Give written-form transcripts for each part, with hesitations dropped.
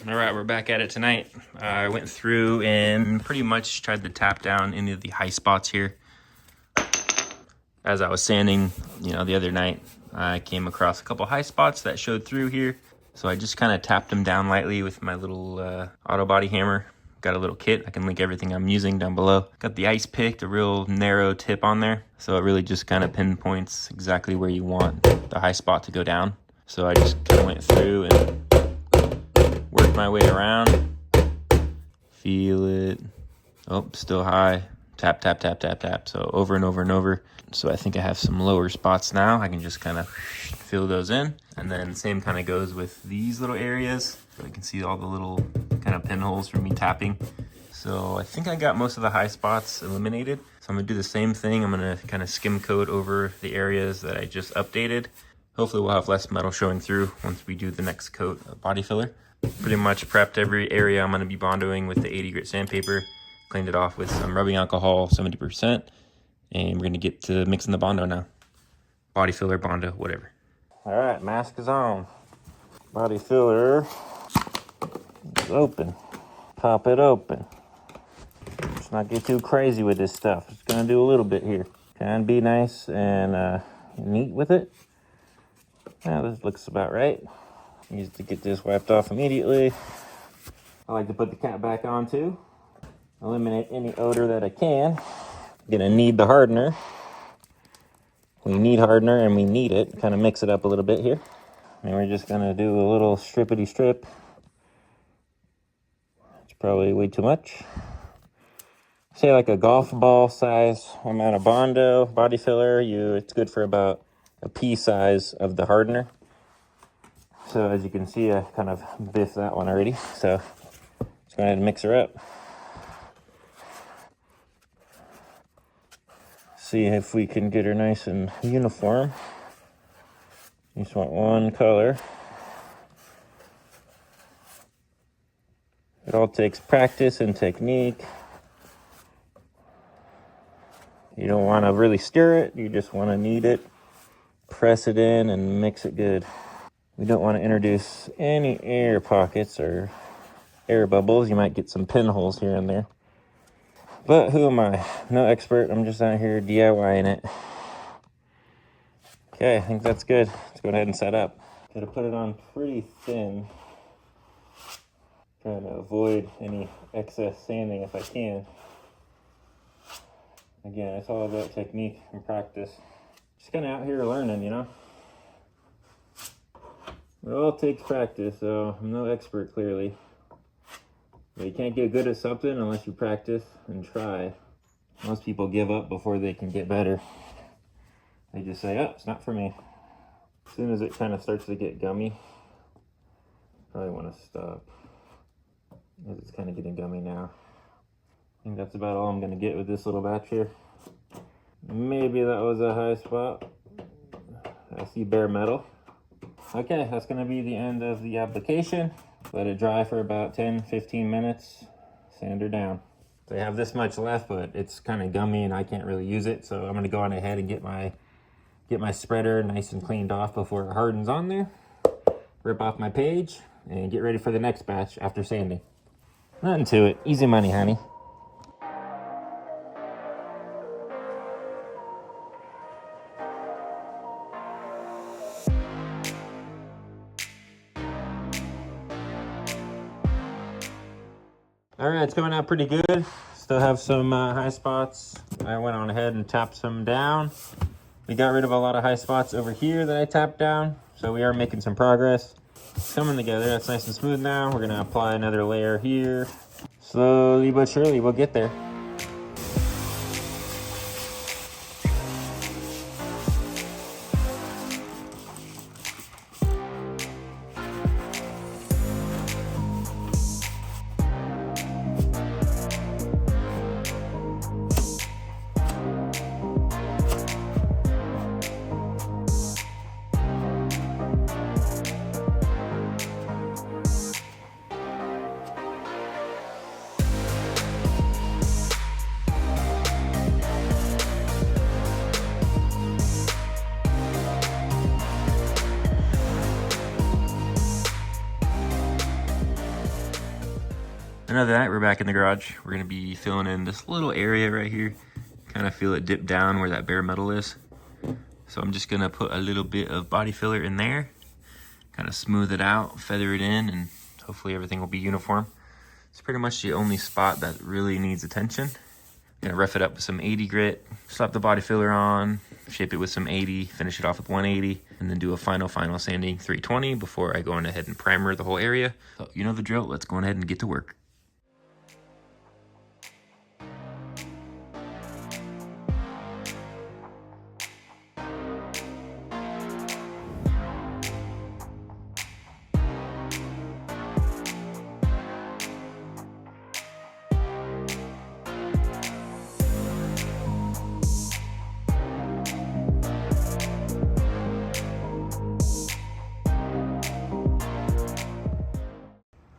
All right, we're back at it tonight. I went through and pretty much tried to tap down into the high spots here. As I was sanding, the other night, I came across a couple high spots that showed through here. So I just kind of tapped them down lightly with my little auto body hammer. Got a little kit. I can link everything I'm using down below. Got the ice pick, a real narrow tip on there. So it really just kind of pinpoints exactly where you want the high spot to go down. So I just kind of went through and worked my way around. Feel it. Oh, still high. Tap, tap, tap, tap, tap. So over and over and over. So I think I have some lower spots now. I can just kind of fill those in. And then same kind of goes with these little areas. So you can see all the little kind of pinholes from me tapping. So I think I got most of the high spots eliminated. So I'm gonna do the same thing. I'm gonna kind of skim coat over the areas that I just updated. Hopefully we'll have less metal showing through once we do the next coat of body filler. Pretty much prepped every area I'm gonna be bondoing with the 80 grit sandpaper. Cleaned it off with some rubbing alcohol, 70%. And we're gonna get to mixing the Bondo now. Body filler, Bondo, whatever. All right, mask is on. Body filler is open. Pop it open. Let's not get too crazy with this stuff. Just gonna do a little bit here. Try and be nice and neat with it. Now this looks about right. Needs to get this wiped off immediately. I like to put the cap back on too. Eliminate any odor that I can. Gonna need the hardener. We need hardener and we need it. Kind of mix it up a little bit here. And we're just gonna do a little strippity strip. It's probably way too much. Say like a golf ball size amount of Bondo body filler. It's good for about a pea size of the hardener. So as you can see, I kind of biffed that one already. So just go ahead and mix her up. See if we can get her nice and uniform. You just want one color. It all takes practice and technique. You don't want to really stir it, you just want to knead it, press it in, and mix it good. We don't want to introduce any air pockets or air bubbles. You might get some pinholes here and there. But who am I? No expert. I'm just out here DIYing it. Okay, I think that's good. Let's go ahead and set up. Gotta put it on pretty thin. Trying to avoid any excess sanding if I can. Again, it's all about technique and practice. Just kind of out here learning, It all takes practice, so I'm no expert clearly. You can't get good at something unless you practice and try. Most people give up before they can get better. They just say, oh, it's not for me. As soon as it kind of starts to get gummy, probably want to stop. Because it's kind of getting gummy now. I think that's about all I'm going to get with this little batch here. Maybe that was a high spot. I see bare metal. Okay, that's going to be the end of the application. Let it dry for about 10-15 minutes. Sand her down. So I have this much left, but it's kind of gummy and I can't really use it. So I'm going to go on ahead and get my spreader nice and cleaned off before it hardens on there. Rip off my page and get ready for the next batch after sanding. Nothing to it. Easy money, honey. All right, it's coming out pretty good. Still have some high spots. I went on ahead and tapped some down. We got rid of a lot of high spots over here that I tapped down. So we are making some progress. It's coming together. That's nice and smooth now. We're gonna apply another layer here. Slowly but surely, we'll get there. And other than that, we're back in the garage. We're gonna be filling in this little area right here. Kind of feel it dip down where that bare metal is. So I'm just gonna put a little bit of body filler in there, kind of smooth it out, feather it in, and hopefully everything will be uniform. It's pretty much the only spot that really needs attention. Gonna rough it up with some 80 grit, slap the body filler on, shape it with some 80, finish it off with 180, and then do a final sanding 320 before I go on ahead and primer the whole area. So you know the drill, let's go on ahead and get to work.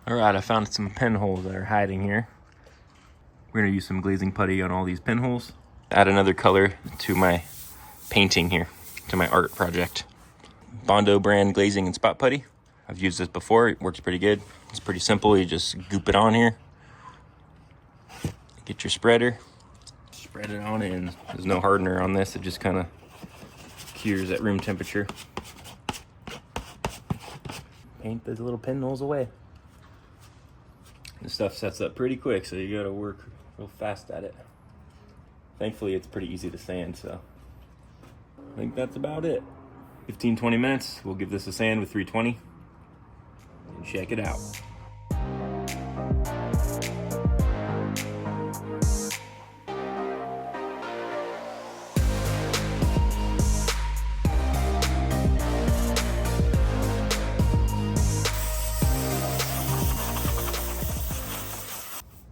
All right, I found some pinholes that are hiding here. We're gonna use some glazing putty on all these pinholes. Add another color to my painting here, to my art project. Bondo brand glazing and spot putty. I've used this before, it works pretty good. It's pretty simple, you just goop it on here. Get your spreader, spread it on in. There's no hardener on this, it just kind of cures at room temperature. Paint those little pinholes away. This stuff sets up pretty quick, so you gotta work real fast at it. Thankfully, it's pretty easy to sand, so I think that's about it. 15-20 minutes, we'll give this a sand with 320 and check it out.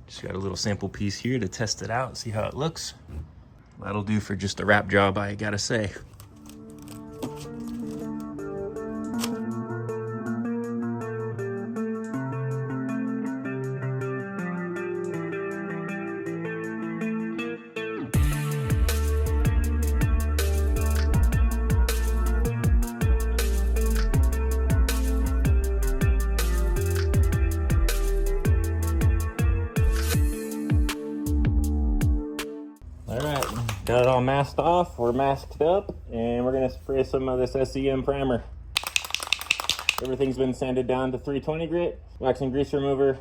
Just got a little sample piece here to test it out, see how it looks. That'll do for just a wrap job, I gotta say. Got it all masked off, we're masked up, and we're gonna spray some of this SEM primer. Everything's been sanded down to 320 grit, wax and grease remover.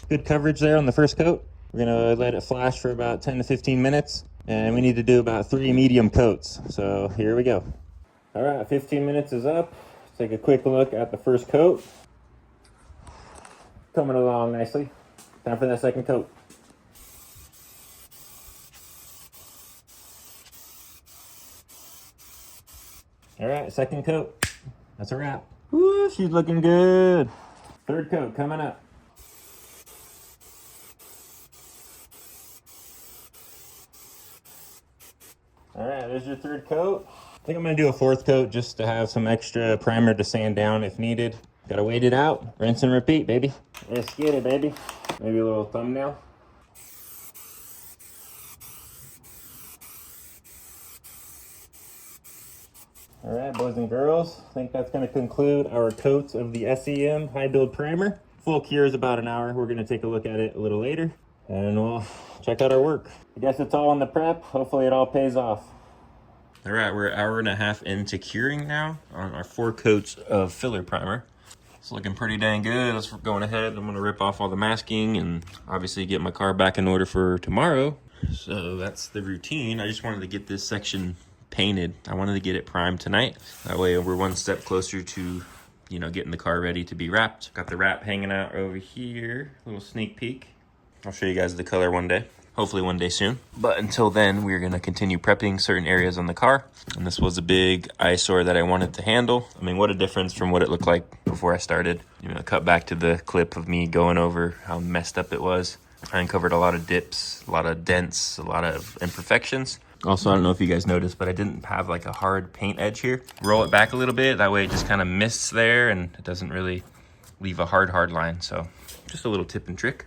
Good coverage there on the first coat. We're gonna let it flash for about 10 to 15 minutes, and we need to do about 3 medium coats. So here we go. All right, 15 minutes is up. Let's take a quick look at the first coat. Coming along nicely. Time for that second coat. All right, second coat. That's a wrap. Woo, she's looking good. Third coat coming up. All right, there's your third coat. I think I'm gonna do a fourth coat just to have some extra primer to sand down if needed. Gotta wait it out, rinse and repeat, baby. Let's get it, baby. Maybe a little thumbnail. All right, boys and girls, I think that's gonna conclude our coats of the SEM high build primer. Full cure is about an hour. We're gonna take a look at it a little later and we'll check out our work. I guess it's all in the prep. Hopefully it all pays off. All right, we're an hour and a half into curing now on our 4 coats of filler primer. It's looking pretty dang good. Let's go ahead. I'm gonna rip off all the masking and obviously get my car back in order for tomorrow. So that's the routine. I just wanted to get this section painted. I wanted to get it primed tonight. That way we're one step closer to, you know, getting the car ready to be wrapped. Got the wrap hanging out over here. A little sneak peek. I'll show you guys the color one day. Hopefully one day soon. But until then, we're gonna continue prepping certain areas on the car. And this was a big eyesore that I wanted to handle. I mean, what a difference from what it looked like before I started. You know, cut back to the clip of me going over how messed up it was. I uncovered a lot of dips, a lot of dents, a lot of imperfections. Also, I don't know if you guys noticed, but I didn't have like a hard paint edge here. Roll it back a little bit, that way it just kind of mists there and it doesn't really leave a hard line. So just a little tip and trick.